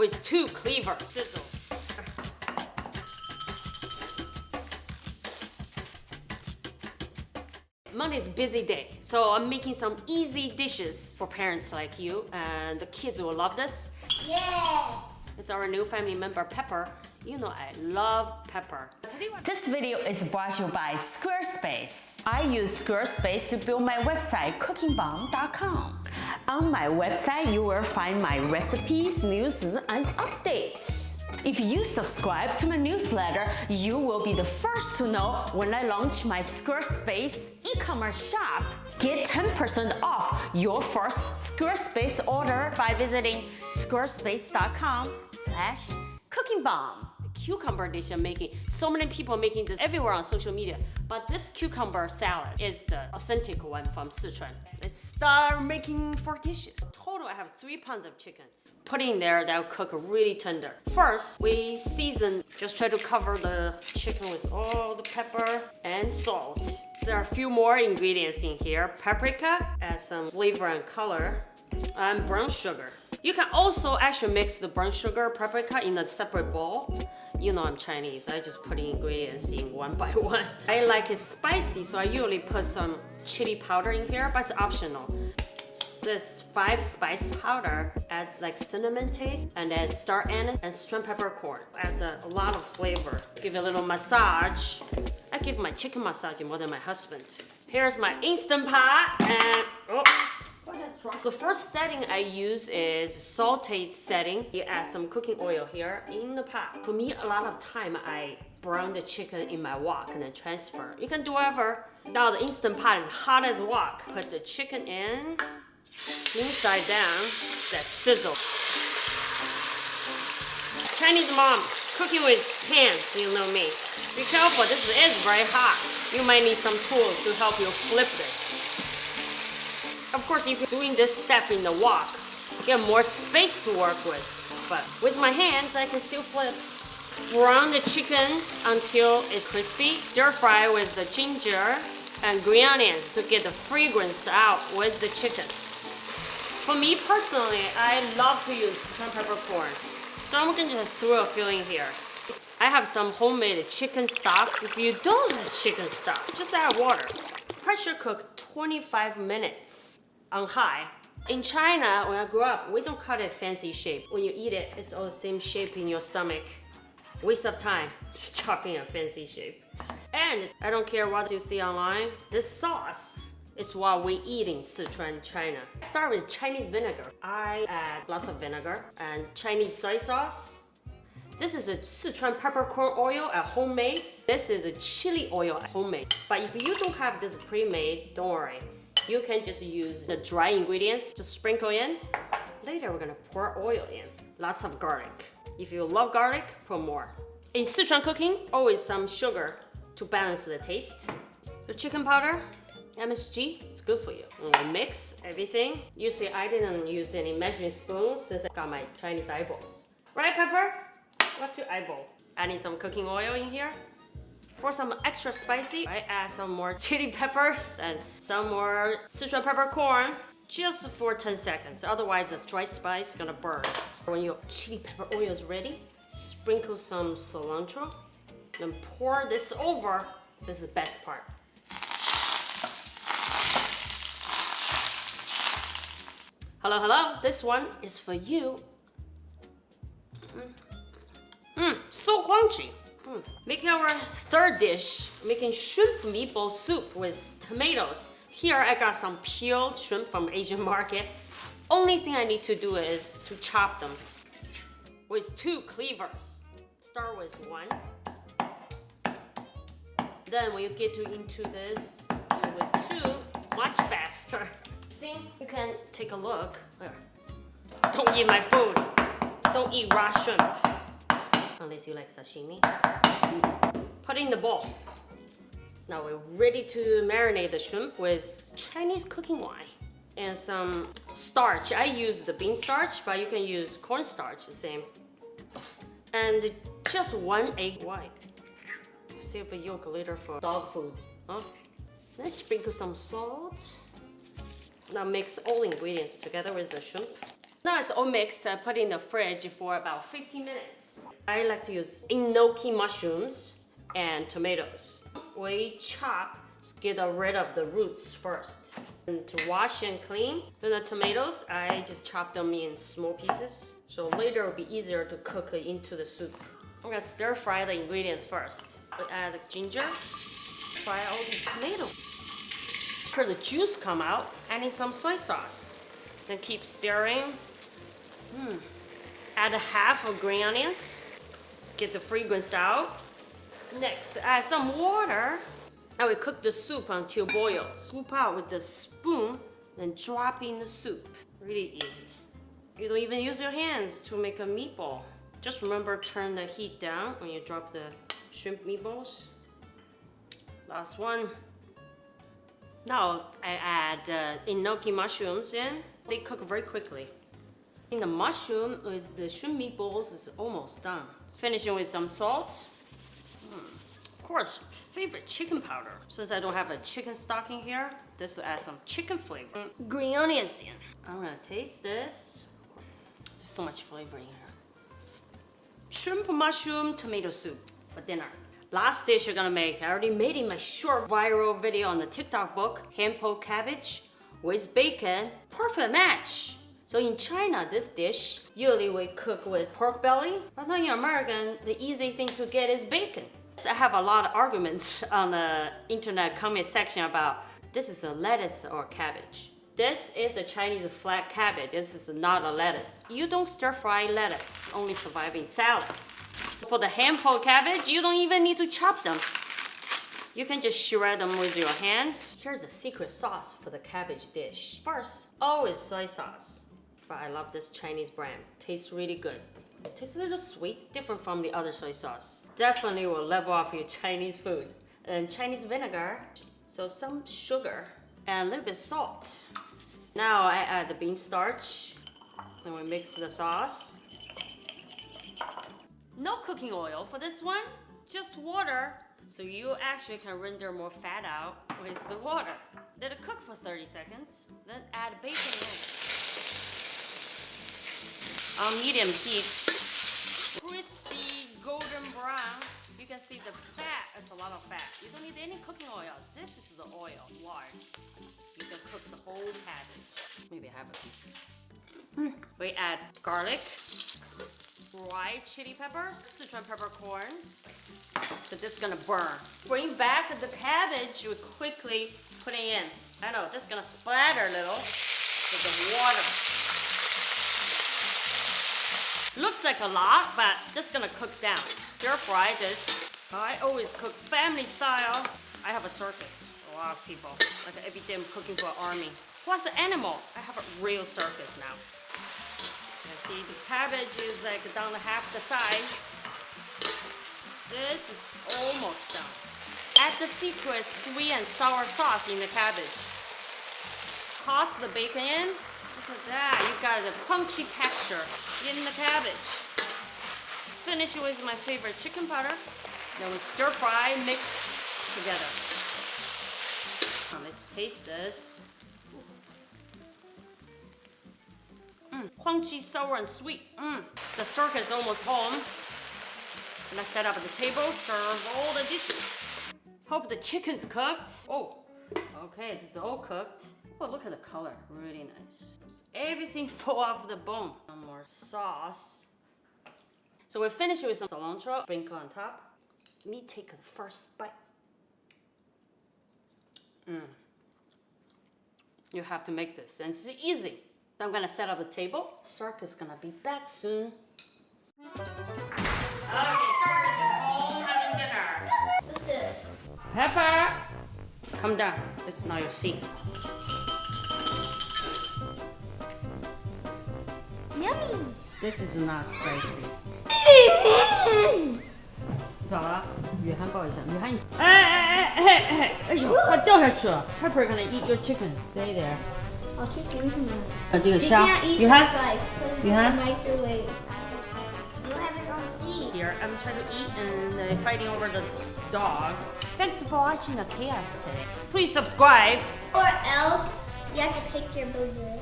with 2 cleaver sizzle. Monday's a busy day, so I'm making some easy dishes for parents like you, and the kids will love this. Yeah! It's our new family member, Pepper. You know I love Pepper. This video is brought to you by Squarespace. I use Squarespace to build my website, CookingBomb.com. On my website, you will find my recipes, news, and updates. If you subscribe to my newsletter, you will be the first to know when I launch my Squarespace e-commerce shop. Get 10% off your first Squarespace order by visiting squarespace.com/CookingBomb. Cucumber dish I'm making. So many people making this everywhere on social media. But this cucumber salad is the authentic one from Sichuan. Let's start making 4 dishes. Total, I have 3 pounds of chicken. Put in there, that'll cook really tender. First, we season, just try to cover the chicken with all the pepper and salt. There are a few more ingredients in here. Paprika, add some flavor and color, and brown sugar. You can also actually mix the brown sugar, paprika in a separate bowl. You know I'm Chinese, I just put the ingredients in one by one. I like it spicy, so I usually put some chili powder in here, but it's optional. This 5 spice powder adds like cinnamon taste, and then star anise and shrimp peppercorn. Adds a lot of flavor. Give it a little massage. I give my chicken massage more than my husband. Here's my Instant Pot, and the first setting I use is sauteed setting. You add some cooking oil here in the pot. For me, a lot of time I brown the chicken in my wok and then transfer. You can do whatever. Now the Instant Pot is hot as wok. Put the chicken in, inside down, that sizzle. Chinese mom, cooking with hands, you know me. Be careful, this is very hot. You might need some tools to help you flip this. Of course, if you're doing this step in the wok, you have more space to work with. But with my hands, I can still flip. Brown the chicken until it's crispy. Stir fry with the ginger and green onions to get the fragrance out with the chicken. For me personally, I love to use shrimp peppercorn. So I'm gonna just throw a few in here. I have some homemade chicken stock. If you don't have chicken stock, just add water. Pressure cook 25 minutes on high. In China, when I grew up, we don't cut it fancy shape. When you eat it, it's all the same shape in your stomach. Waste of time, just chopping a fancy shape. And I don't care what you see online, this sauce is what we eat in Sichuan, China. Start with Chinese vinegar. I add lots of vinegar and Chinese soy sauce. This is a Sichuan peppercorn oil at homemade. This is a chili oil at homemade. But if you don't have this pre-made, don't worry. You can just use the dry ingredients, just sprinkle in. Later, we're gonna pour oil in. Lots of garlic. If you love garlic, put more. In Sichuan cooking, always some sugar to balance the taste. The chicken powder, MSG, it's good for you. And we mix everything. Usually, I didn't use any measuring spoons since I got my Chinese eyeballs. Right, Pepper? What's your eyeball? Adding some cooking oil in here. For some extra spicy, I add some more chili peppers and some more Sichuan peppercorn just for 10 seconds. Otherwise, the dry spice is gonna burn. When your chili pepper oil is ready, sprinkle some cilantro, then pour this over. This is the best part. Hello, hello, this one is for you. So crunchy. Making our third dish, making shrimp meatball soup with tomatoes. Here I got some peeled shrimp from Asian market. Only thing I need to do is to chop them with 2 cleavers. Start with 1. Then when you get into this, do with 2, much faster. You can take a look. Don't eat my food. Don't eat raw shrimp. Unless you like sashimi. Put it in the bowl. Now we're ready to marinate the shrimp with Chinese cooking wine and some starch. I use the bean starch, but you can use cornstarch, the same. And just 1 egg white. Save the yolk later for dog food. Then sprinkle some salt. Now mix all ingredients together with the shrimp. Now it's all mixed. I put it in the fridge for about 15 minutes. I like to use enoki mushrooms and tomatoes. We chop, just get rid of the roots first. And to wash and clean, then the tomatoes, I just chop them in small pieces. So later it'll be easier to cook it into the soup. I'm gonna stir fry the ingredients first. We add the ginger, fry all the tomatoes. After the juice come out, adding some soy sauce. Then keep stirring. Add a half of green onions. Get the fragrance out. Next, add some water. And we cook the soup until boil. Scoop out with the spoon, then drop in the soup. Really easy. You don't even use your hands to make a meatball. Just remember, turn the heat down when you drop the shrimp meatballs. Last one. Now I add enoki mushrooms in. They cook very quickly. The mushroom with the shrimp meatballs is almost done. Finishing with some salt. Of course, favorite chicken powder. Since I don't have a chicken stock in here, this will add some chicken flavor. Green onions in. I'm gonna taste this. There's so much flavor in here. Shrimp mushroom tomato soup for dinner. Last dish you're gonna make, I already made in my short viral video on the TikTok book, hand-pulled cabbage with bacon, perfect match. So in China, this dish, usually we cook with pork belly, but now in American, the easy thing to get is bacon. I have a lot of arguments on the internet comment section about this is a lettuce or cabbage. This is a Chinese flat cabbage, this is not a lettuce. You don't stir fry lettuce, only survive in salads. For the hand-pulled cabbage, you don't even need to chop them. You can just shred them with your hands. Here's the secret sauce for the cabbage dish. First, always soy sauce. But I love this Chinese brand. Tastes really good. It tastes a little sweet, different from the other soy sauce. Definitely will level up your Chinese food. And Chinese vinegar, so some sugar, and a little bit of salt. Now I add the bean starch. Then we mix the sauce. No cooking oil for this one, just water. So you actually can render more fat out with the water. Let it cook for 30 seconds, then add bacon in. On medium heat, crispy golden brown. You can see the fat, it's a lot of fat. You don't need any cooking oil. This is the oil, lard. You can cook the whole cabbage. Maybe I have a piece. We add garlic, dried chili peppers, Sichuan peppercorns. So this is gonna burn. Bring back the cabbage, we quickly put it in. I know, this is gonna splatter a little with the water. Looks like a lot, but just gonna cook down. Stir fry this. I always cook family style. I have a circus, a lot of people. Like every day I'm cooking for an army. Plus an animal, I have a real circus now. You see, the cabbage is like down to half the size. This is almost done. Add the secret sweet and sour sauce in the cabbage. Toss the bacon in. Look at that, you got the punchy texture in the cabbage. Finish with my favorite chicken powder. Then we stir fry, mix together. Now let's taste this. Punchy, sour, and sweet. The circus is almost home. Let's set up at the table, serve all the dishes. Hope the chicken's cooked. Oh, okay, this is all cooked. Oh, look at the color, really nice. Everything fall off the bone. Some more sauce. So we're finished with some cilantro, sprinkle on top. Let me take the first bite. You have to make this, and it's easy. So I'm gonna set up the table. Circus is gonna be back soon. Okay, circus is home having dinner. What's this? Pepper! Come down. This is now your seat. Yummy. This is not spicy. 咋了？雨涵抱一下，雨涵你。哎呦，它掉下去了。Pepper gonna eat your chicken. Stay there. I'll check everything out. 这个 You 虾， can't eat 雨涵。 that because You it's have? in the microwave. You have it on seat. Here, I'm trying to eat and they're fighting over the dog. Thanks for watching the chaos today. Please subscribe. Or else you have to pick your burger.